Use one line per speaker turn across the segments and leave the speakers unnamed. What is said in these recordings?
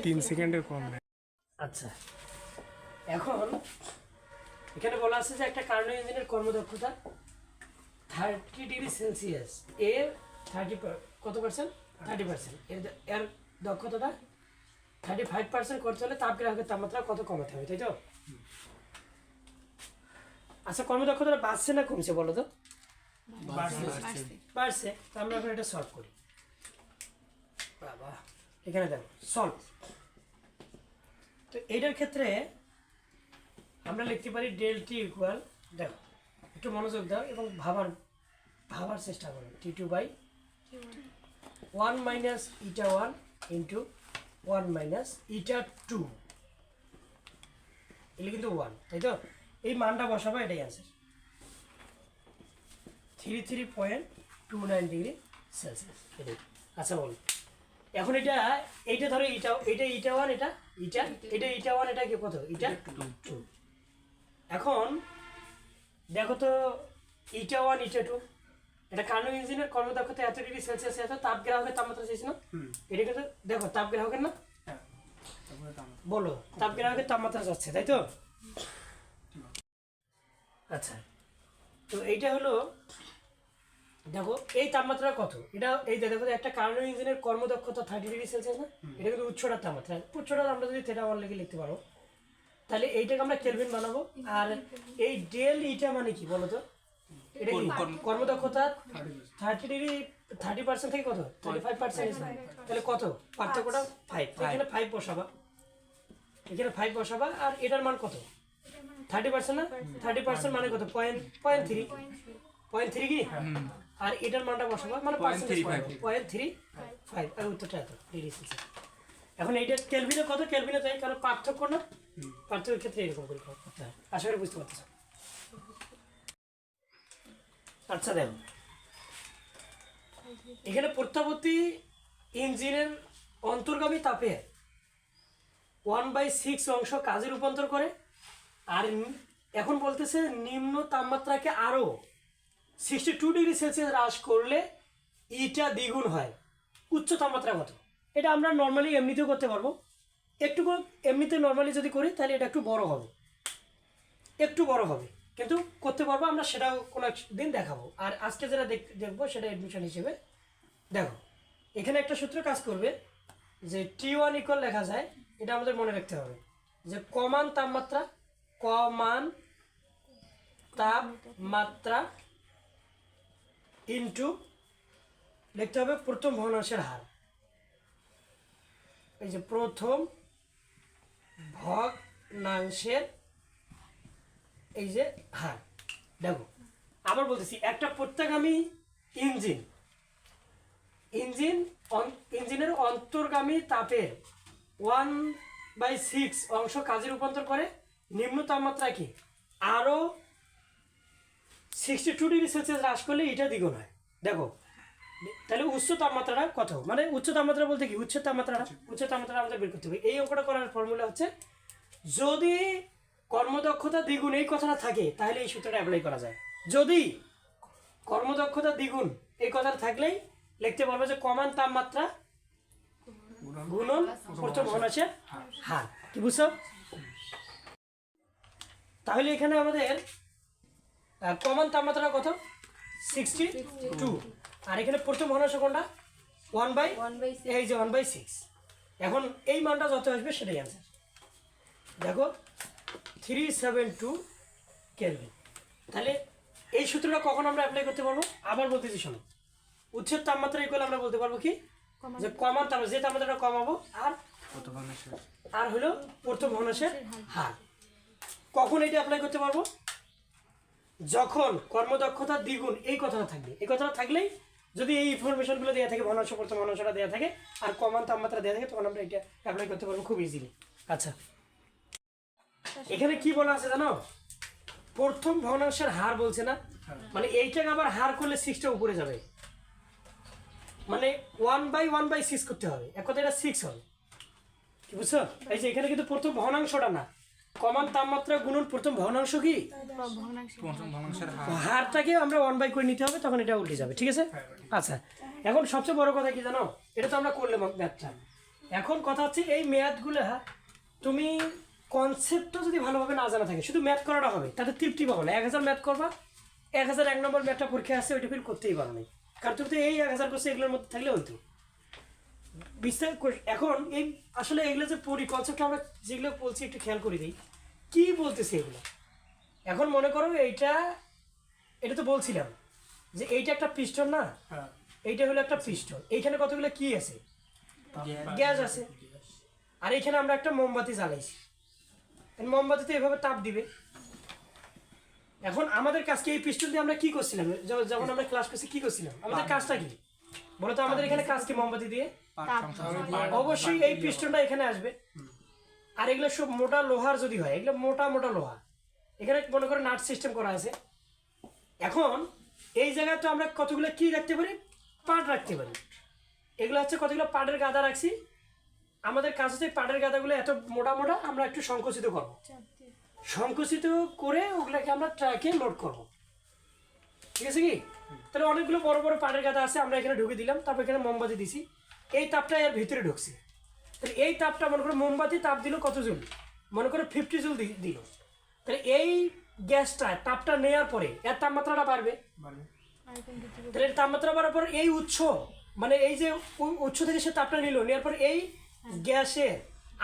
3 সেকেন্ডের কম নেয়।
আচ্ছা, এখন এখানে বলা আছে যে একটা কার্নো ইঞ্জিনের কর্মদক্ষতা 30 ডিগ্রি সেলসিয়াস এর 30 কত পার্সেন্ট 30%, এর দক্ষতাটা 35% করতে হলে তাপগ্রাহকের তাপমাত্রা কত কমাতে হবে, তাই তো? আচ্ছা, কর্মদক্ষতাটা বাড়ছে না কমছে বলো তো? বাড়ছে। তো আমরা এখন এটা সলভ করি। বাবা, এখানে দেখো সলভ। তো এইটার ক্ষেত্রে আমরা লিখতে পারি ডেল টি ইকুয়াল, দেখো একটু মনোযোগ দাও এবং ভাবার চেষ্টা করো, T2 by 1 minus eta 1 into 1 minus eta 2, এগুলো কিন্তু 1, তাই তো? এই মানটা বসাবো, এটাই অ্যান্সার, 33.29 ডিগ্রি সেলসিয়াস। আচ্ছা বল, এখন এইটা ধরো ইটা 1, এটা ইটা 1, এটা কি কত, ইটা 2। এখন দেখো তো ইটা 1 ইটা 2, এটা কার্নো ইঞ্জিনের কর্মদক্ষতা এত ডিগ্রি সেলসিয়াস, এত তাপগ্রাহকের তাপমাত্রা চাইছি না? এটা কিন্তু দেখো তাপগ্রাহকের না, বলো তাপগ্রাহকের তাপমাত্রা যাচ্ছে, তাই তো? আচ্ছা, তো এইটা হলো, দেখো এই তাপমাত্রা কত, এটা এই দেখো একটা কার্নো ইঞ্জিনের কর্মদক্ষতা 30 ডিগ্রি সেলসিয়াস না, এটা কিন্তু উচ্চটার তাপমাত্রা। উচ্চটা আমরা যদি থেটা 1 লিখে লিখতে পারো, তাহলে এইটাকে আমরা কেলভিন বানাবো। আর এই ডেল ইটা মানে কি বলো তো? এটা কি কর্মদক্ষতা 30 ডিগ্রি 30% থেকে কত 35%, তাহলে কত পার্থক্যটা 5, এখানে 5 বসাবা, এখানে 5 বসাবা। আর এটার মান কত 30% না, 30% মানে কত 0.3 কি? আর এটার মানটা বসাবা মানে 0.35, আর উত্তরটা এত ডিগ্রি সেলসিয়াস। এখন এইটা কেলভিনে কত, কেলভিনে তাই, কারণ পার্থক্য না, পার্থক্যের ক্ষেত্রে এরকম করে করতে হয়। আশা করি বুঝতে পারতেছ। আচ্ছা দেখো, এখানে প্রত্যাবর্তী ইঞ্জিনের অন্তর্গামী তাপে 1/6 অংশ কাজে রূপান্তর করে। আর এখন বলতেছে নিম্ন তাপমাত্রাকে আরো 62 ডিগ্রি সেলসিয়াস হ্রাস করলে ইটা দ্বিগুণ হয়। উচ্চ তাপমাত্রা কত, এটা আমরা নর্মালি এমনিতেও করতে পারবো, একটু এমনিতে নর্মালি যদি করি তাহলে এটা একটু বড় হবে, কিন্তু করতে পারবো আমরা, সেটাও কোনো দিন দেখাবো। আর আজকে যেটা দেখবো সেটা অ্যাডমিশন হিসেবে দেখো, এখানে একটা সূত্র কাজ করবে যে T1 ইকুয়াল লেখা যায়, এটা আমাদের মনে রাখতে হবে যে কমান তাপমাত্রা ইন্টু লিখতে হবে প্রথম ভগ্নাংশের হার। এই যে প্রথম ভগ্নাংশের এই যে হার। দেখো আবার বলতেছি, একটা প্রত্যাগামী ইঞ্জিনের অন্তর্গামী তাপের 1/6 অংশ কাজে রূপান্তর করে নিম্ন তাপমাত্রা কি আরো 62 ডিগ্রি সেলসিয়াস হ্রাস করলে এটা দ্বিগুণ হয়। দেখো তাহলে উচ্চ তাপমাত্রাটা কত, মানে উচ্চ তাপমাত্রা বলতে কি, উচ্চ তাপমাত্রা আমাদের বের করতে হবে। এই অঙ্কটা করার ফর্মুলা হচ্ছে, যদি কর্মদক্ষতা দ্বিগুণ এই কথাটা থাকে তাহলে এই সূত্রটা অ্যাপ্লাই করা যায়। যদি কর্মদক্ষতা দ্বিগুণ এই কথাটা থাকলেই লিখতে পারবো যে কমান তাপমাত্রা গুণন প্রথম ভগ্নাংশের হার। কি বুঝছো? তাহলে এখানে আমাদের কমান তাপমাত্রা কত 62, আর এখানে প্রথম ভগ্নাংশ কোনটা 1/6। এখন এই মানটা যত আসবে সেটাই অ্যান্সার। দেখো 372 কেলভিন। তাহলে এই সূত্রটা কখন আমরা অ্যাপ্লাই করতে পারবো, আবার বলতেছি শোনো, উচ্ছের তাপমাত্রা ইকুয়াল আমরা বলতে পারবো কি, যে কমান তাপমাত্রা, যে তাপমাত্রাটা কমাবো আর হলো প্রথম ভগ্নাংশের হার। কখন এটা অ্যাপ্লাই করতে পারবো, যখন কর্মদক্ষতা দ্বিগুণ এই কথাটা থাকলেই যদি এই ইনফরমেশনগুলো দেওয়া থাকে, ভগ্নাংশ প্রথম ভগ্নাংশটা দেওয়া থাকে আর কমান তাপমাত্রা দেওয়া থাকে, তখন আমরা এটা অ্যাপ্লাই করতে পারবো খুব ইজিলি। আচ্ছা, এখানে কি বলা আছে জানো, প্রথম ভগ্নাংশের হার বলছে না, মানে এইটাকে আবার হার করলে 6টা উপরে যাবে, মানে 1/6 করতে হবে, এক কথা এটা 6 হবে। কি বুঝছো? এই যে এখানে কিন্তু প্রথম ভগ্নাংশটা না, কমান তাপমাত্রা গুণন প্রথম ভগ্নাংশ কি হারটাকে আমরা 1/করে নিতে হবে, তখন এটা উল্টে যাবে। ঠিক আছে? আচ্ছা, এখন সবচেয়ে বড় কথা কি জানো, এটা তো আমরা করলাম ম্যাথটা। এখন কথা হচ্ছে এই ম্যাথগুলা তুমি কনসেপ্টটা যদি ভালোভাবে না জানা থাকে, শুধু ম্যাথ করাটা হবে, তাতে তৃপ্তি পাবো না। 1000 ম্যাথ করবা, 1001 নম্বর ম্যাথটা পরীক্ষা আসছে, ওইটা ফিল করতেই পারো না, কারণ তুমি তো এই 1000 কোর্সে এগুলোর মধ্যে থাকলে হইতো এখন এই আসলে এগুলো যে পড়ি কনসেপ্ট আমরা যেগুলো বলছি একটু খেয়াল করে দিই কি বলতেছে এগুলো। এখন মনে করো এটা তো বলছিলাম যে এইটা একটা পিস্টন না, এইটা হলো একটা পিস্টন, এইখানে কতগুলো কি আছে, গ্যাস আছে, আর এইখানে আমরা একটা মোমবাতি জ্বালাইছি, মোমবাতিতে এভাবে তাপ দিবে। এখন আমাদের কাজকে এই পিস্টন দিয়ে আমরা কি করছিলাম, যখন আমরা ক্লাস করছি কি করছিলাম, আমাদের কাজটা কি বলতো, আমাদের এখানে কাজ কি মোমবাতি দিয়ে, অবশ্যই এই পিস্টনটা এখানে আসবে। আর এগুলো সব মোটা লোহার যদি হয়, এগুলো মোটা মোটা লোহা, এখানে মনে করে নাট সিস্টেম করা আছে। এখন এই জায়গায় তো আমরা কতগুলো কি রাখতে পারি, পাট রাখতে পারি। এগুলো হচ্ছে কতগুলো পাটের গাদা রাখছি। আমাদের কাজ হচ্ছে পাটের গাদাগুলো এত মোটা মোটা আমরা একটু সংকুচিত করব, সংকুচিত করে ওগুলোকে আমরা ট্রাকে লোড করব, ঠিক আছে কি। তাহলে অনেকগুলো বড় বড় পাটের গাদা আছে, আমরা এখানে ঢুকে দিলাম, তারপর এখানে মোমবাতি দিছি, এই তাপটা এর ভিতরে ঢুকছে। তাহলে এই তাপটা মনে করো মোমবাতি তাপ দিল কত জুল, মনে করো 50 জুল দিল। তাহলে এই গ্যাসটা তাপটা নেওয়ার পরে এর তাপমাত্রাটা বাড়বে, তাহলে এর তাপমাত্রা বাড়ার পর এই উৎস মানে এই যে উৎস থেকে সে তাপটা নিল, নেওয়ার পর এই গ্যাসের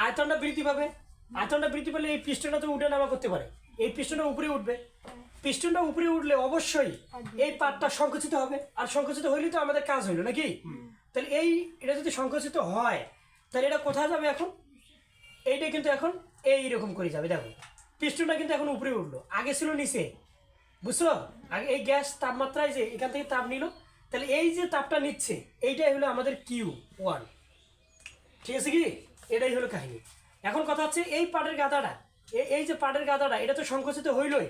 আয়তনটা বৃদ্ধি পাবে। আয়তনটা বৃদ্ধি পেলে এই পিস্টনটা তো উঠে নামা করতে পারে, এই পিস্টনটা উপরে উঠবে। পিস্টনটা উপরে উঠলে অবশ্যই এই পাতটা সংকুচিত হবে, আর সংকুচিত হইলেই তো আমাদের কাজ হইলো নাকি। তাহলে এটা যদি সংকুচিত হয় তাহলে এটা কোথায় যাবে, এখন এইটা কিন্তু এখন এইরকম করে যাবে। দেখো পিস্টনটা কিন্তু এখন উপরে উঠলো, আগে ছিল নিচে, বুঝছো। আগে এই গ্যাস তাপমাত্রায় যে এখান থেকে তাপ নিল, তাহলে এই যে তাপটা নিচ্ছে এইটাই হলো আমাদের Q1, ঠিক আছে কি, এটাই হলো কাহিনী। এখন কথা হচ্ছে এই পাটের গাদাটা, এই যে পাটের গাদাটা এটা তো সংকুচিত হইলই,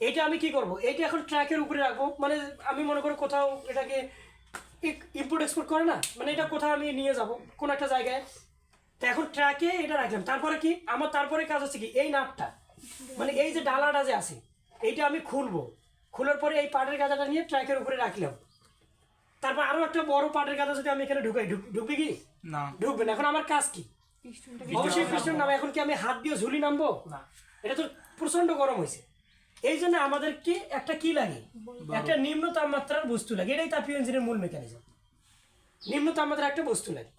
এইটা আমি কি করব, এইটা এখন ট্র্যাকের উপরে রাখবো। মানে আমি মনে করি কোথাও এটাকে ইম্পোর্ট এক্সপোর্ট করে না, মানে এটা কোথাও আমি নিয়ে যাব কোন একটা জায়গায়, তো এখন ট্র্যাকে এটা রাখলাম। তারপরে কি আমার তারপরে কাজ হচ্ছে কি, এই নাটটা মানে এই যে ডালাটা যে আছে এইটা আমি খুলবো, খোলার পরে এই পাটের গাদাটা নিয়ে ট্র্যাকের উপরে রাখলাম। তারপর আরো একটা বড় পাটের গাদা যদি আমি এখানে ঢুকাই, ঢুকবে কি না, ঢুকবে না। এখন আমার কাজ কি, অবশ্যই পিস্টন নামা। এখন কি আমি হাত দিয়ে ঝুলি নামবো না, এটা তো প্রচন্ড গরম হয়েছে। এই জন্য আমাদেরকে একটা কি লাগে, একটা নিম্ন তাপমাত্রার বস্তু লাগে। এটাই তাপীয় ইঞ্জিনের মূল মেকানিজম, নিম্ন তাপমাত্রার একটা বস্তু লাগে।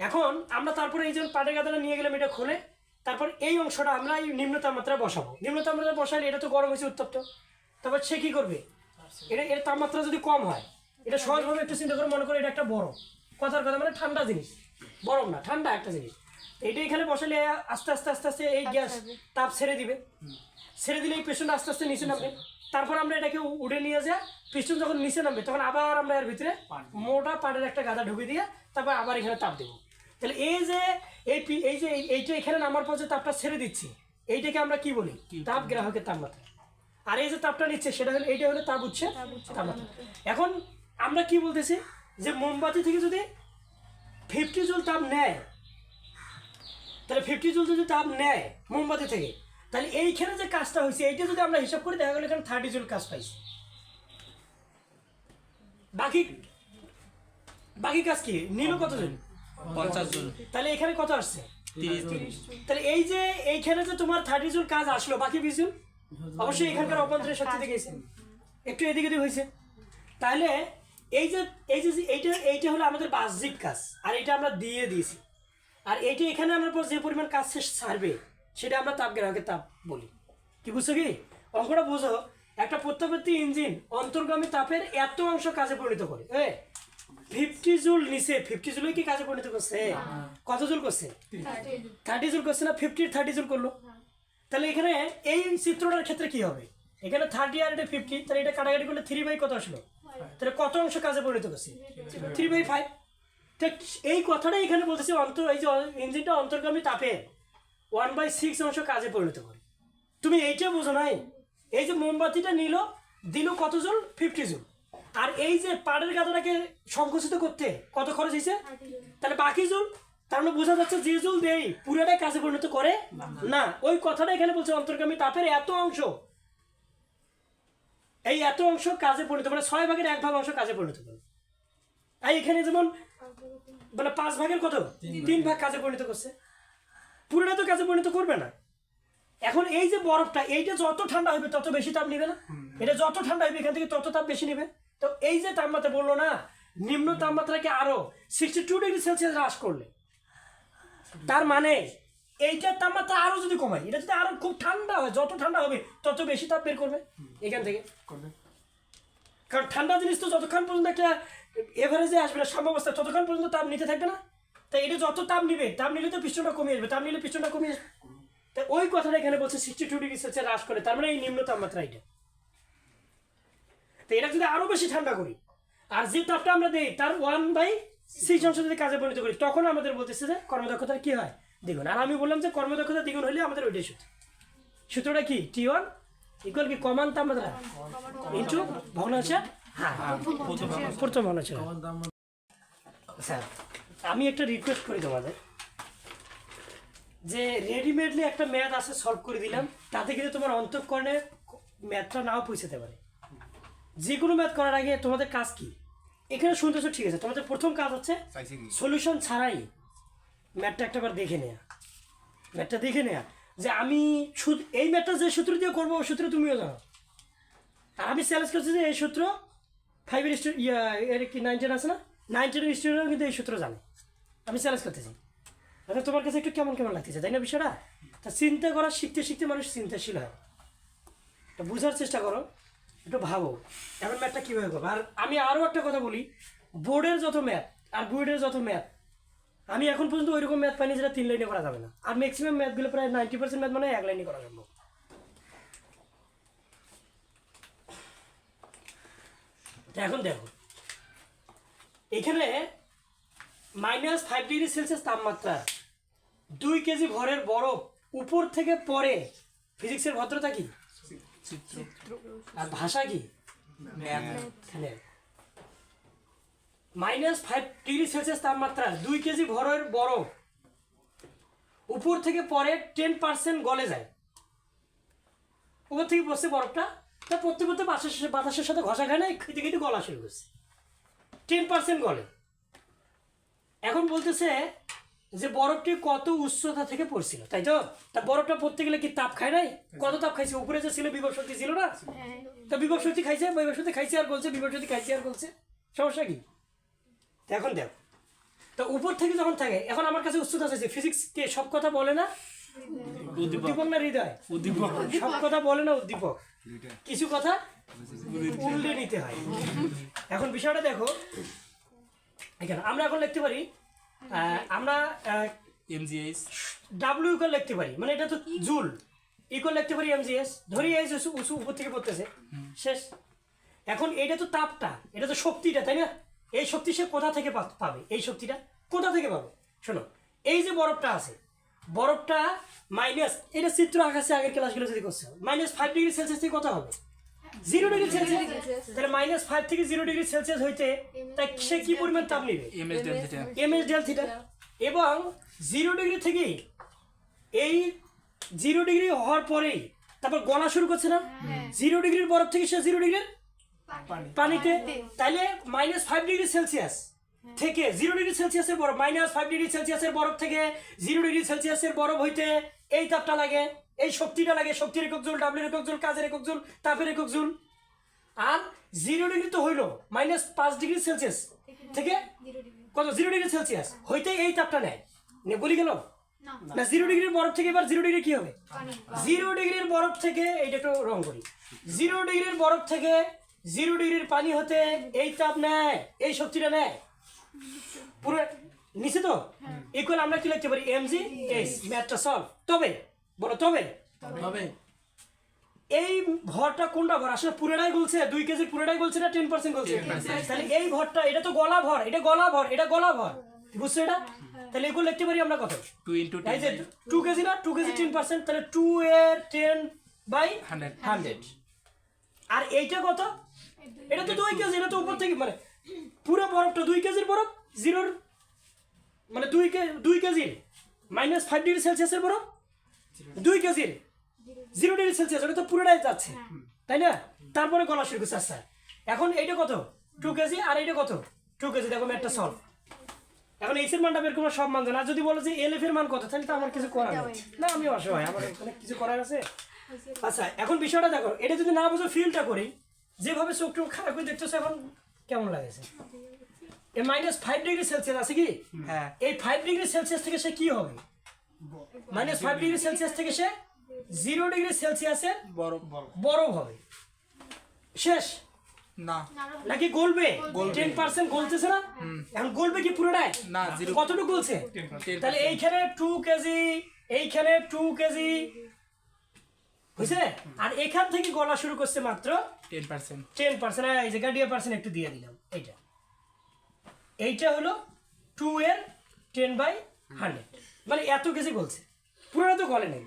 এখন আমরা তারপরে এই যে পাটের গাদাটা নিয়ে গেলাম, এটা খুলে তারপর এই অংশটা আমরা এই নিম্ন তাপমাত্রায় বসাবো। নিম্ন তাপমাত্রায় বসাইলে এটা তো গরম হয়েছে উত্তপ্ত, তারপর সে কি করবে, এর তাপমাত্রা যদি কম হয়, এটা সহজভাবে একটু চিন্তা করে মনে করে এটা একটা বরফ, কথার কথা মানে ঠান্ডা জিনিস, বরফ না ঠান্ডা একটা জিনিস। এটা এখানে বসালে আস্তে আস্তে আস্তে আস্তে এই গ্যাস তাপ ছেড়ে দিবে, ছেড়ে দিলে এই পিস্টনটা আস্তে আস্তে নিচে নামবে। তারপর আমরা এটাকে উড়ে নিয়ে যাই, পিস্টন যখন নিচে নামবে তখন আবার আমরা এর ভিতরে মোটা পাটের একটা গাদা ঢুকে দিয়ে তারপর আবার এখানে তাপ দেবো। তাহলে এই যে এইটা এখানে নামার পর যে তাপটা ছেড়ে দিচ্ছি এইটাকে আমরা কি বলি, তাপ গ্রাহকের তাপমাত্রা। আর এই যে তাপটা নিচ্ছে সেটা হলো, এইটা হলো তাপ উঠছে তাপমাত্রা। এখন আমরা কি বলতেছি যে মোমবাতি থেকে যদি 50 জুল তাপ নেয়, তাহলে 50 জুল যদি তাপ নেয় মোমবাতি থেকে, তাহলে এইখানে যে কাজটা হয়েছে এইটা যদি আমরা হিসাব করি দেখা গেল এখানে 30 জুল কাজ পাইছি। বাকি কাজ কি নিল কত জুল,
50 জুল।
তাহলে এখানে কত আসছে
30 জুল।
তাহলে এই যে এইখানে যে তোমার 30 জুল কাজ আসলো, বাকি 20 জুল অবশ্যই এখানকার অভ্যন্তরীণ শক্তি থেকে গেছে, একটু এদিকে হয়েছে। তাহলে এই যে এইটা হলো আমাদের বাহ্যিক কাজ, আর এটা আমরা দিয়ে দিয়েছি। আর এইটা এখানে আমরা যে পরিমাণ কাজ শেষ ছাড়বে সেটা আমরা তাপ গ্রাহকের তাপ বলি। কি বুঝছো কি, অঙ্কটা বুঝো। একটা প্রত্যাবর্তী ইঞ্জিন অন্তর্গামী তাপের এত অংশ কাজে পরিণত করে। 50 জুল নিচে, 50 জুল কি কাজে পরিণত করছে, কত জুল করছে, 30 জুল করছে না, 50 জুল করলো। তাহলে এখানে এই চিত্রটার ক্ষেত্রে কি হবে, এখানে 30 আর এটা 50, তাহলে এটা কাটাকাটি করলে 3/, কত আসলো, তাহলে কত অংশ কাজে পরিণত করছে, 3/5। ঠিক এই কথাটাই এখানে বলতেছি, এই যে ইঞ্জিনটা অন্তর্গামী তাপের 1/6 অংশ কাজে পরিণত করে। তুমি এইটা বোঝো নাই, এই যে মোমবাতিটা দিল কত জুল, 50 জুল। আর এই যে পাড়ের গাদাটাকে সংকুচিত করতে কত খরচ হয়েছে, তাহলে বাকি জুল, তার মানে বোঝা যাচ্ছে যে জুল দেই পুরোটাই কাজে পরিণত করে না। ওই কথাটা এখানে বলছে অন্তর্গামী তাপের এত অংশ, এই এত অংশ কাজে পরিণত করে, 6/1 অংশ কাজে পরিণত করে। আর এখানে যেমন মানে 5 ভাগের কত 3 ভাগ কাজে পরিণত করছে, পুরোটা তো কাজে পরিণত করবে না। এখন এই যে বরফটা এইটা যত ঠান্ডা হবে তত বেশি তাপ নেবে না, এটা যত ঠান্ডা হবে এখান থেকে তত তাপ বেশি নেবে। তো এই যে তাপমাত্রা বললো না নিম্ন তাপমাত্রাকে আরো 62 ডিগ্রি সেলসিয়াস হ্রাস করলে, তার মানে এইটার তাপমাত্রা আরো যদি কমায়, এটা যদি আরো খুব ঠান্ডা হয়, যত ঠান্ডা হবে তত বেশি তাপ বের করবে এখান থেকে। কারণ ঠান্ডা জিনিস তো যতক্ষণ পর্যন্ত একটা এভারেজে আসবে না সাম্যাবস্থা ততক্ষণ পর্যন্ত তাপ নিতে থাকবে না। তাই এটা যত তাপ নিবে, তাপ নিলে তো পিস্টনটা কমে আসবে, তাপ নিলে পিস্টনটা কমে আসবে। তাই ওই কথাটা এখানে বলছে 62 ডিগ্রি সেলসিয়াস হ্রাস করে, তার মানে এই নিম্ন তাপমাত্রা এটা। তো এটা যদি আরো বেশি ঠান্ডা করি আর যে তাপটা আমরা দিই তার 1/6 অংশ যদি কাজে পরিণত করি, তখন আমাদের বলতেছে যে কর্মদক্ষতা কি হয় দ্বিগুণ। আর আমি বললাম যে কর্মদক্ষতা দ্বিগুণ হলে আমাদের ওইটাই সূত্র। সূত্রটা কি T1 ইকুয়াল কি কমান তাপমাত্রা ইনটু ভগ্নাংশ প্রথম ভগ্নাংশ। স্যার আমি একটা রিকোয়েস্ট করি তোমাদের, যে রেডিমেডলি একটা ম্যাথ আছে সলভ করে দিলাম, তাতে কিন্তু তোমার অন্তঃকরণে ম্যাথটা নাও পৌঁছাতে পারে। যে কোনো ম্যাথ করার আগে তোমাদের কাজ কি এখানে শুনতেছো, ঠিক আছে, তোমাদের প্রথম কাজ হচ্ছে সলিউশন ছাড়াই ম্যাথটা একটাবার দেখে নেয়া, ম্যাথটা দেখে নেয়া যে আমি এই ম্যাথটা যে সূত্র দিয়ে করবো ওই সূত্র তুমিও জানো। আর আমি চ্যালেঞ্জ করছি যে এই সূত্র 5-এর এর কি 9-10 আছে না, 9-10 স্টুডেন্টরাও কিন্তু এই সূত্র জানে। আমি চ্যালেঞ্জ করতেছি, আচ্ছা তোমার কাছে একটু কেমন কেমন লাগতেছে তাই না বিষয়টা? তা চিন্তা করা শিখতে শিখতে মানুষ চিন্তাশীল হয়, এটা বোঝার চেষ্টা করো, একটু ভাবো এখন ম্যাথটা কীভাবে করবো। আর আমি আরও একটা কথা বলি, বোর্ডের যত ম্যাথ আর বোর্ডের যত ম্যাথ আমি এখন পর্যন্ত ওইরকম ম্যাথ পাইনি যেটা 3 লাইনে করা যাবে না। আর ম্যাক্সিমাম ম্যাথগুলো প্রায় 90% ম্যাথ মানে 1 লাইনে করা যাবে। এখন দেখো এখানে -5 ডিগ্রি সেলসিয়াস তাপমাত্রা 2 কেজি ভরের বরফ উপর থেকে পড়ে, ফিজিক্সের ভদ্রতা কি আর ভাষা কি -5 ডিগ্রি সেলসিয়াস তাপমাত্রা 2 কেজি ভরের বরফ উপর থেকে পরে 10% গলে যায়। উপর থেকে পড়ছে বরফটা, তা পড়তে পড়তে বাতাসের সাথে ঘষা খায় না, খেতে খেতে গলা শুরু করছে, 10% গলে। এখন বলতেছে যে বরফটি কত উচ্চতা থেকে পড়ছিল, তাই তো? তা বরফটা পড়তে গেলে কি তাপ খায় নাই? কত তাপ খাইছে? উপরে যে ছিল বিভব শক্তি ছিল না, তা বিভব শক্তি খাইছে, বিভব শক্তি খাইছে আর বলছে, বিভব শক্তি খাইছে আর বলছে, সমস্যা কি? এখন দেখো তো উপর থেকে যখন থাকে, এখন আমার কাছে উচ্চতা আছে, ফিজিক্স কে সব কথা বলে না উদ্দীপক না হৃদয়? উদ্দীপক। সব কথা বলে না উদ্দীপক, কিছু কথা উল্টে নিতে হয়। এখন বিষয়টা দেখো, এখানে আমরা এখন লিখতে পারি, আমরা
mgh
ডাব্লিউ ইকুয়াল লিখতে পারি, মানে এটা তো জুল, ইকুয়াল লিখতে পারি mgs, ধরি এই যে উপর থেকে পড়তেছে শেষ। এখন এটা তো তাপটা, এটা তো শক্তিটা, তাই না? এই শক্তি সে কোথা থেকে পাবে? এই শক্তিটা কোথা থেকে পাবে? শোনো, এই যে বরফটা আছে, বরফটা মাইনাস, এটা চিত্র আকাশে আগের ক্লাসগুলো যদি করছে, -5 ডিগ্রি সেলসিয়াস থেকে কত হবে? 0 ডিগ্রি সেলসিয়াস। তাহলে -5 থেকে 0 ডিগ্রি সেলসিয়াস হইতে তাই সে কি পরিমাণ তাপ নেবে? ms del theta. এবং 0 ডিগ্রি থেকে এই 0 ডিগ্রি হওয়ার পরেই তারপর গলা শুরু করছে না, 0 ডিগ্রির বরফ থেকে সে 0 ডিগ্রির পানিতে, তাইলে -5 ডিগ্রি সেলসিয়াস থেকে 0 ডিগ্রি সেলসিয়াসের বরফ, -5 ডিগ্রি সেলসিয়াসের বরফ থেকে 0 ডিগ্রি সেলসিয়াসের বরফ হইতে এই তাপটা লাগে, এই শক্তিটা লাগে, শক্তির একক জুল, ডাব্লিউর একক জুল, কাজের একক জুল, তাপের একক জুল। আর 0 ডিগ্রি তো হইলো -5 ডিগ্রি সেলসিয়াস থেকে কত 0 ডিগ্রি সেলসিয়াস হইতে এই তাপটা নেয়, বলি গেল না? 0 ডিগ্রির বরফ থেকে এবার 0 ডিগ্রি কি হবে? 0 ডিগ্রির বরফ থেকে এইটা একটু রং করি, 0 ডিগ্রির বরফ থেকে 0 ডিগ্রির পানি হতে এই তাপ নেয়, এই শক্তিটা নেয় পুরো নিচে তো। ইকুয়াল আমরা কি লিখতে পারি? mgh। ম্যাথটা সলভ। তবে বলো তবে এই ভরটা কোনটা ভর? আসলে পুরোটাই বলছে, 2 কেজির পুরোটাই বলছে না 10% বলছে? তাহলে এই ভরটা, এটা তো গলা ভর, এটা গলা ভর, এটা গলা ভর, বুঝছো এটা? তাহলে এগুলো লিখতে পারি আমরা কত? 2 কেজি না, 2 কেজি 10%, তাহলে 2 এর 10/100। আর এইটা কত? এটা তো 2 কেজি, এটা তো উপর থেকে মানে পুরো বরফটা 2 কেজির বরফ, 0 মানে 2 কেজির -5 ডিগ্রি সেলসিয়াসের বরফ, 2 কেজির 0 ডিগ্রি সেলসিয়াস, ওটা তো পুরোটাই যাচ্ছে, তাই না? তারপরে গলা শুরু করছে। আচ্ছা এখন এইটা কত? 2 কেজি, আর এইটা কত? 2 কেজি। দেখো ম্যাটটা সলভ। এখন এইচ এর মানটা বের করবো, সব মান জানা। আর যদি বলো যে এলএফ এর মান কত, তাহলে তো আমার কিছু করার নেই। না, আমি অসহায়, আমার এখানে কিছু করার আছে। আচ্ছা, এখন বিষয়টা দেখো, এটা যদি না বুঝো ফিলটা করি, যেভাবে চোখ টোক খারাপ করে দেখতেছো এখন কেমন লাগেছে? এই -5 ডিগ্রি সেলসিয়াস আছে কি?
হ্যাঁ।
এই 5 ডিগ্রি সেলসিয়াস থেকে সে কি হবে? -5 ডিগ্রি সেলসিয়াস থেকে সে 0 ডিগ্রি সেলসিয়াসের বরফ হবে। শেষ
না
নাকি গলবে? 10% গলতেছে না? এখন গলবে কি পুরোটাই?
না, 0
কতটুকু গলছে? তাহলে এইখানে 2 কেজি, এইখানে 2 কেজি বুঝছে? আর এখান থেকে গলা শুরু করছে মাত্র
10%।
10%। এই যে গাডিয়া পার্সেন্ট একটু দিয়ে দিলাম। এইটা হলো 2 এর 10/100, মানে এত কেজি বলছে, পুরোটা তো গলে নেই।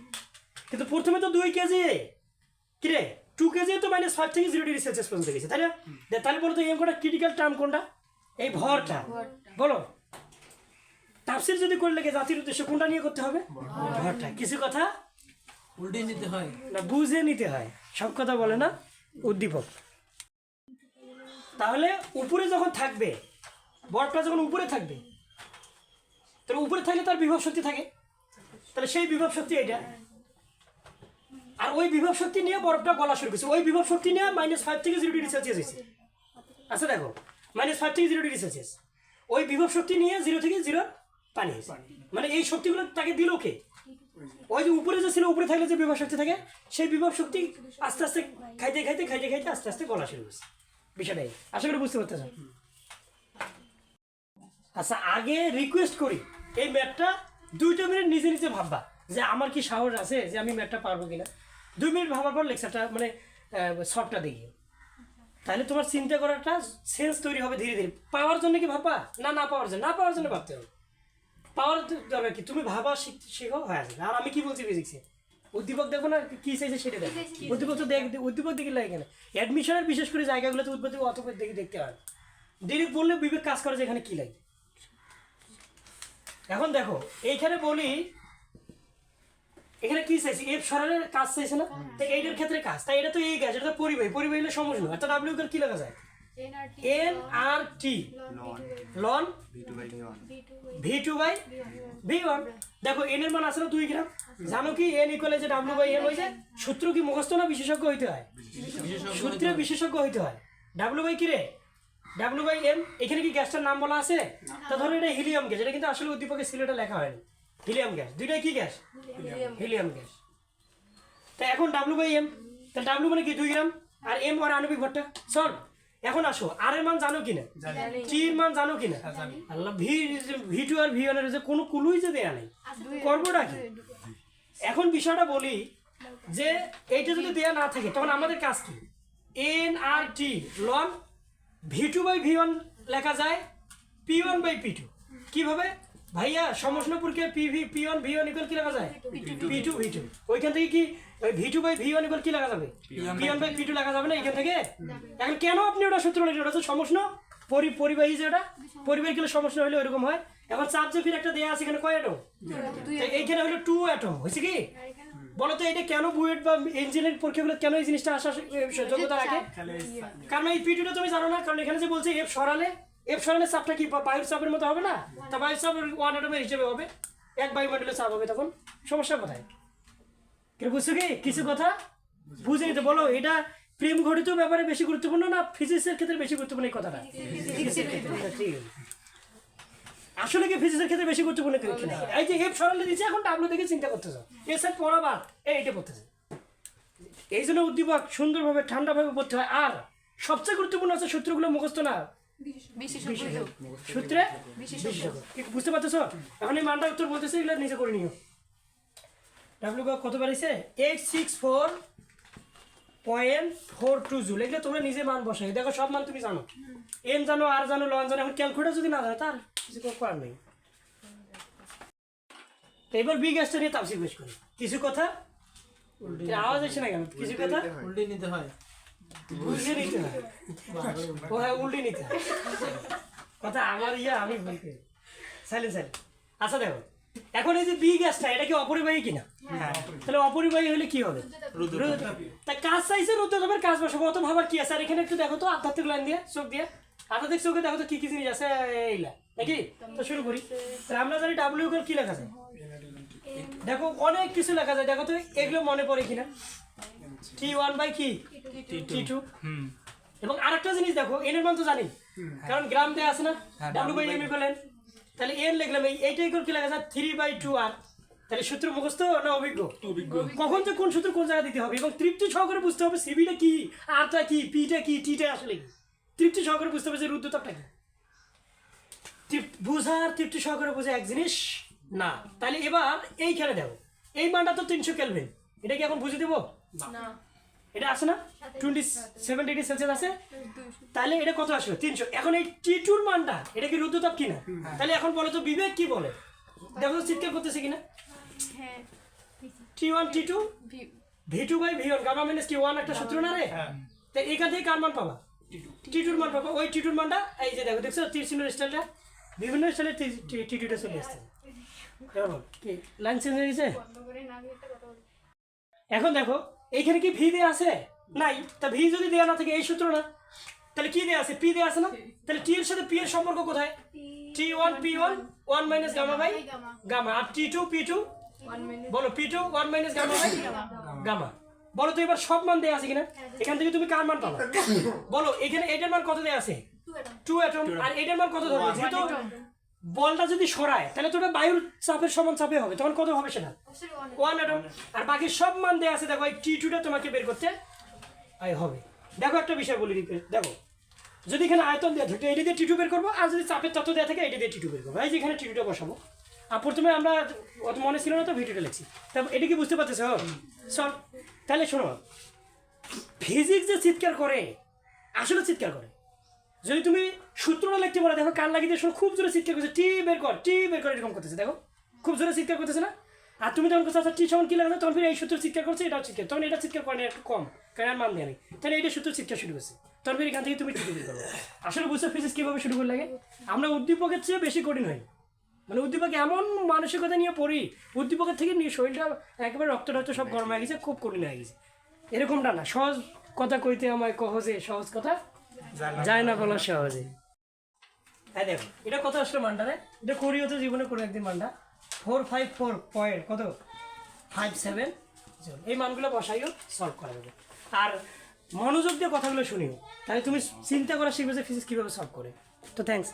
কিন্তু প্রথমে তো 2 কেজি, কিরে 2 কেজি তো -5 থেকে 0 ডিগ্রি সেলসিয়াস পর্যন্ত গেছে, তাই না? তাহলে বলো তো এম কোনটা ক্রিটিক্যাল টার্ম কোনটা? এই ভরটা। বলো তাফসীর যদি করলে জাতির উদ্দেশ্য কোনটা নিয়ে করতে হবে? ভরটা। কিছু কথা
উল্টে নিতে হয়
না, বুঝে নিতে হয়, সব কথা বলে না উদ্দীপক। তাহলে উপরে যখন থাকবে, বরফটা যখন উপরে থাকবে, তাহলে উপরে থাকলে তার বিভব শক্তি থাকে, তাহলে সেই বিভব শক্তি এটা। আর ওই বিভব শক্তি নিয়ে বরফটা গলা শুরু করছে, ওই বিভব শক্তি নিয়ে -5 থেকে 0 ডিগ্রি সেলসিয়াস হয়েছে। আচ্ছা দেখো, -5 থেকে 0 ডিগ্রি সেলসিয়াস, ওই বিভব শক্তি নিয়ে 0 থেকে 0 পানি হয়েছে। মানে এই শক্তিগুলো তাকে দিল কে? ওই যে উপরে যে ছিল, উপরে থাকলে যে বিভব শক্তি থাকে, সেই বিভব শক্তি আস্তে আস্তে খাইতে খাইতে খাইতে খাইতে আস্তে আস্তে গলা শুরু করছে। বিষয়টাই আশা করি বুঝতে পারতেছেন। আচ্ছা, আগে রিকোয়েস্ট করি এই ম্যাটটা 2 মিনিট নিজে নিজে ভাববা যে আমার কি সাহস আছে যে আমি ম্যাটটা পারবো কিনা। 2 মিনিট ভাবার পর লেকচারটা মানে শর্টটা দেখি, তাহলে তোমার চিন্তা করাটা সেন্স তৈরি হবে ধীরে ধীরে। পাওয়ার জন্য কি ভাববা? না, না পাওয়ার জন্য, না পাওয়ার জন্য ভাবতে হবে। পাওয়ার দরকার কি? তুমি ভাবা শেখো হয়ে যাবে। আর আমি কি বলছি ফিজিক্সে, উদ্দীপক দেখো না কি চাইছে সেটা দেখো। উদ্দীপক তো উদ্দীপক দেখে লাগে কেন? অ্যাডমিশনের বিশেষ করে জায়গাগুলোতে উদ্দীপক অত দেখতে হয়। ডিরেক্ট বললে বিবেক কাজ করে যে এখানে কি লাগে। এখন দেখো এইখানে বলি, এখানে কি চাইছি? এফ সরানোর কাজ চাইছে না? তো এইটার ক্ষেত্রে কাজ, তাই এটা তো এই গ্যাস, এটা তো পরিবাহী, পরিবাহী হলে সমষ্ণ। একটা ডাব্লিউ এর কি লেখা যায়? NRT লন V2/V1। দেখো এন এর মান আছে না 2 গ্রাম। জানো কি N = যে W/M হয়েছে? সূত্র কি মুখস্থ না বিশেষজ্ঞ হইতে হয়? সূত্রে বিশেষজ্ঞ হইতে হয়। W/কি রে? W/M। এখানে কি গ্যাসটার নাম বলা আছে? তা ধরো এটা হিলিয়াম গ্যাস, এটা কিন্তু আসলে উদ্দীপকের ছিল, এটা লেখা হয়নি। হিলিয়াম গ্যাস, দুইটাই কি গ্যাস? Helium gas. তা এখন W/M, তাহলে W মানে কি 2 গ্রাম, আর M আর আণবিক ভরটা সলভ। এখন আসো আর এর মান জানো কিনা? টি এর মান জানো কিনা? আল্লাহ, V2 আর V1 এর যে কোনো কুলুই যে দেয়া নেই, করবোটা কি? এখন বিষয়টা বলি যে এইটা যদি দেয়া না থাকে তখন আমাদের কাজ কি? NRT লন V2/V1 লেখা যায় P1/P2। কিভাবে ভাইয়া? সমষ্ণপুরকে P1 V1 = কি লেখা যায়? P2 V2। ওইখান থেকে কি V2/V1 = কি লেখা যাবে? P1/P2 লেখা যাবে না এখান থেকে? এখন কেন আপনি ওটা সূত্র নিলেন? ওটা তো সমষ্ণ পরিবাহী, যে ওটা পরিবাহী গেলে সমষ্ণ হলে ওইরকম হয়। এখন চাপ যে ফির একটা দেয়া আছে, এখানে কয় অ্যাটম? এইখানে হলো 2 অ্যাটম। হয়েছে কি? বলো তো এটা কেন বুয়েট বা ইঞ্জিনিয়ারিং পরীক্ষাগুলো কেন এই জিনিসটা আসার যোগ্যতা রাখে? কারণ এই P2টা তুমি জানো না, কারণ এখানে যে বলছে এফ সরালে চাপটা কি বায়ুর চাপের মতো হবে না? তা বায়ুর চাপ 1 অ্যাটমের হিসেবে হবে, 1 বায়ুমণ্ডলের চাপ হবে, তখন সমস্যা কোথায়? কেউ বুঝছো কি? কিছু কথা বুঝে নিতে বলো। এটা প্রেম ঘটিত ব্যাপারে বেশি গুরুত্বপূর্ণ না ফিজিক্সের ক্ষেত্রে বেশি গুরুত্বপূর্ণ? এই কথাটা আসলে কি ফিজিক্সের ক্ষেত্রে বেশি গুরুত্বপূর্ণ কিনা? এই যে এফ সরালে দিচ্ছে, এখন ডাব্লিউ দেখে চিন্তা করতেছ, এর সাথে পড়া বাদ, এইটা পড়তেছে। এই জন্য উদ্দীপক সুন্দরভাবে ঠান্ডাভাবে পড়তে হয়। আর সবচেয়ে গুরুত্বপূর্ণ হচ্ছে সূত্রগুলো মুখস্থ না, সূত্রে বুঝতে পারতেছ? এখন এই মানটা উত্তর বলতেছে, এগুলো নিজে করে নিও। ডাব্লিউ কত বাড়িছে? 864.42 জুল। এগুলো তোমরা নিজে মান বসাই দেখো, সব মান তুমি জানো, এন জানো, আর জানো, লন জানো। এখন ক্যালকুলেটার যদি না জানো তার কিছু করার নেই। এবার বি গ্যাসটা নিয়ে তাফসীর পেশ করি। কিছু কথা আওয়াজ আসছে না কেন? কিছু কথা
উল্টে নিতে হয়,
বুঝে নিতে হয়। ও হ্যাঁ, উল্টে নিতে হয় কথা আমার আমি বলতে সাইলেন্ট। আচ্ছা দেখো, এখন এই যে বি গ্যাসটা, এটা কি অপরিবাহী কিনা? তাহলে অপরিবাহী হলে কি হবে? তাই কাজ চাইছে রুদ্রতাপের কাজ বসাবো, অত ভাবার কি আছে? আর এখানে একটু দেখো তো আধ্যাত্মিক লাইন দিয়ে, চোখ দিয়ে আচ্ছা দেখছো ওকে, দেখো তো কি কি জিনিস আছে এইলা নাকি। তো শুরু করি। তাহলে আমরা জানি ডাব্লিউ ইকুয়াল কি লেখা যায়, দেখো অনেক কিছু লেখা যায়, দেখো তো এগুলো মনে পড়ে কিনা। T1 বাই কি T2। এবং আরেকটা জিনিস দেখো, এন এর মান তো জানি, কারণ গ্রাম দেয়া আছে না, W by M equal N. তাহলে এন লিখলাম, এইটা ইকুয়াল কি লেখা যায় 3/2r। তাহলে সূত্র মুখস্থ না অভিজ্ঞ? কখন যে কোন সূত্র কোন জায়গায় দিতে হবে এবং তৃপ্তি সহকারে বুঝতে হবে সিবিটা কি, আরটা কি, পিটা কি, টিটা আসলে কি, তৃপ্তি সহকারে বুঝতে হবে যে রুদ্রতাপটা কি। বুঝার তৃপ্তি সহকারে বোঝা এক জিনিস না। তাহলে এবার এইখানে দেখো, এই মানটা তো 300 কেলভিন, এটা কি এখন বুঝে দেবো? এটা আছে না 27 ডিগ্রি সেলসিয়াস আছে, তাহলে এটা কত আসলো 300। এখন এই T2 এর মানটা এটা কি রুদ্রতাপ কিনা? তাহলে এখন বলো তো বিবেক কি বলে, দেখো তো চিৎকার করতেছে কিনা। T1 T2 V2 by V1 gamma minus T1 একটা সূত্র না রে। তো এখান থেকে কার মান পাবা? T2 এর মান পাবা। ওই T2 এর মানটা এই যে দেখো, দেখছো তীর চিহ্নের স্টাইলটা, বিভিন্ন স্টাইলে T2 টা চলে আসছে। কি লাইন চেঞ্জ হয়ে গেছে? এখন দেখো এইখানে কি ভি দেয়া আছে? নাই। তা ভি যদি দেয়া না থাকে এই সূত্র না, তাহলে কি দেয়া আছে? পি দেয়া আছে না। তাহলে টি এর সাথে পি এর সম্পর্ক কোথায়? T1 P1 1 minus gamma by gamma. আর T2 P2 বলো, P2 1 minus gamma by gamma. বলো তো এবার সব মান দেয়া আছে কিনা? এখান থেকে তুমি কার মান পাবা বলো? এখানে এটার মান কত দেয়া আছে? 2 অ্যাটম। আর এটার মান কত ধরবে? যেহেতু বলটা যদি সরায় তাহলে তো ওটা বায়ুর চাপের সমান চাপে হবে, তখন কত হবে সেটা? 1 অ্যাটম। আর বাকি সব মান দেয়া আছে, দেখো এই T2টা তোমাকে বের করতে হবে। দেখো একটা বিষয় বলি, দেখো যদি এখানে আয়তন দেওয়া থাকে এটি দিয়ে T2 বের করবো, আর যদি চাপের তত্ত্ব দেওয়া থাকে এটি দিয়ে T2 বের করবো। এই যে এখানে T2টা বসাবো, আর প্রথমে আমরা অত মনে ছিল না তো ভিডিওটা লিখছি, তারপর এটা কি বুঝতে পারতেছ সব? তাহলে শোনো, ফিজিক্স যে চিৎকার করে আসলে চিৎকার করে। যদি তুমি সূত্রটা লিখতে বলে, দেখো কান লাগিয়ে শোনো, খুব জোরে চিৎকার করছে, টি বের কর, টি বের কর, এরকম করতেছে, দেখো খুব জোরে চিৎকার করতেছে না। আর তুমি যখন করছো টি সমান কি লাগবে, তখন ফির এই সূত্র চিৎকার করছে, এটাও চিৎকার, তখন এটা চিৎকার করে না একটু কম, কারণ আর মান দেয় নেই, তাহলে এটা সূত্র চিৎকার শুরু করছে, তখন ফির এখান থেকে তুমি টি বের করবে। আসলে বুঝছো ফিজিক্স কীভাবে শুরু করে লাগে? আমরা উদ্দীপকের চেয়ে বেশি কঠিন হই, মানে উদ্দীপক এমন মানসিকতা নিয়ে পড়ি, উদ্দীপকের থেকে নিয়ে শরীরটা একেবারে রক্ত টক্ত সব গরম হয়ে গেছে, খুব কঠিন হয়ে গেছে। এরকমটা না, সহজ কথা কইতে আমায় কহজে, সহজ কথা যায় না বলা সহজে। হ্যাঁ দেখো এটা কত আসলে মানটা রে, এটা করিও তো জীবনে কোনো একদিন মানটা 454 পয়েন্ট কত 57। এই মানগুলো বসাইও সলভ করা যাবে। আর মনোযোগ দিয়ে কথাগুলো শুনিও, তাহলে তুমি চিন্তা করা শিখবে যে ফিজিক্স কীভাবে সলভ করে। তো থ্যাংকস।